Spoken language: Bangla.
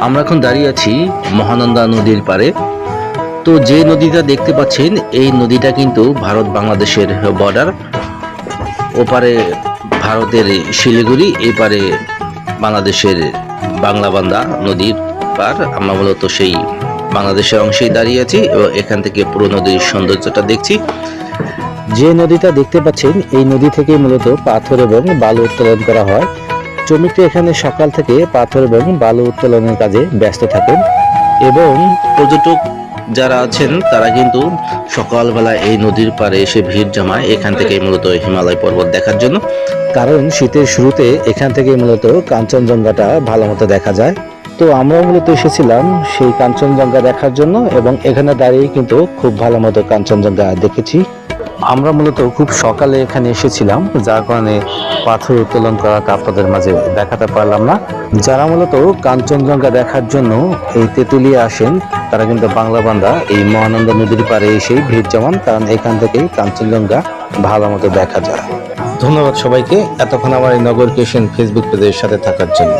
আমরা এখন দাঁড়িয়ে আছি মহানন্দা নদীর পাড়ে। তো যে নদীটা দেখতে পাচ্ছেন এই নদীটা কিন্তু ভারত বাংলাদেশের বর্ডার। ওপারে ভারতের শিলিগুড়ি, এপারে বাংলাদেশের বাংলাবান্ধা নদীর পার। আমরা মূলত সেই বাংলাদেশের অংশেই দাঁড়িয়ে আছি এবং এখান থেকে পুরো নদীর সৌন্দর্যটা দেখছি। যে নদীটা দেখতে পাচ্ছেন এই নদী থেকে মূলত পাথর এবং বালু উত্তোলন করা হয়। শ্রমিকরা এখানে সকাল থেকে পাথর এবং বালু উত্তোলনের কাজে ব্যস্ত থাকেন এবং পর্যটক যারা আছেন তারা কিন্তু সকালবেলা এই নদীর পাড়ে এসে ভিড় জমায় এখান থেকে মূলত হিমালয় পর্বত দেখার জন্য। কারণ শীতের শুরুতে এখান থেকে মূলত কাঞ্চনজঙ্ঘাটা ভালো মতো দেখা যায়। তো আমরা মূলত এসেছিলাম সেই কাঞ্চনজঙ্ঘা দেখার জন্য এবং এখানে দাঁড়িয়ে কিন্তু খুব ভালো মতো কাঞ্চনজঙ্ঘা দেখেছি। আমরা মূলত খুব সকালে এখানে এসেছিলাম, যার কারণে পাথর উত্তোলন করাটা আপনাদের মাঝে দেখাতে পারলাম না। যারা মূলত কাঞ্চনজঙ্ঘা দেখার জন্য এই তেঁতুলিয়া আসেন তারা কিন্তু বাংলাবান্ধা এই মহানন্দা নদীর পাড়ে এসেই ভিড় জমান, কারণ এখান থেকেই কাঞ্চনজঙ্ঘা ভালো মতো দেখা যায়। ধন্যবাদ সবাইকে এতক্ষণ আমার এই নগর ক্রিয়েশন ফেসবুক পেজের সাথে থাকার জন্য।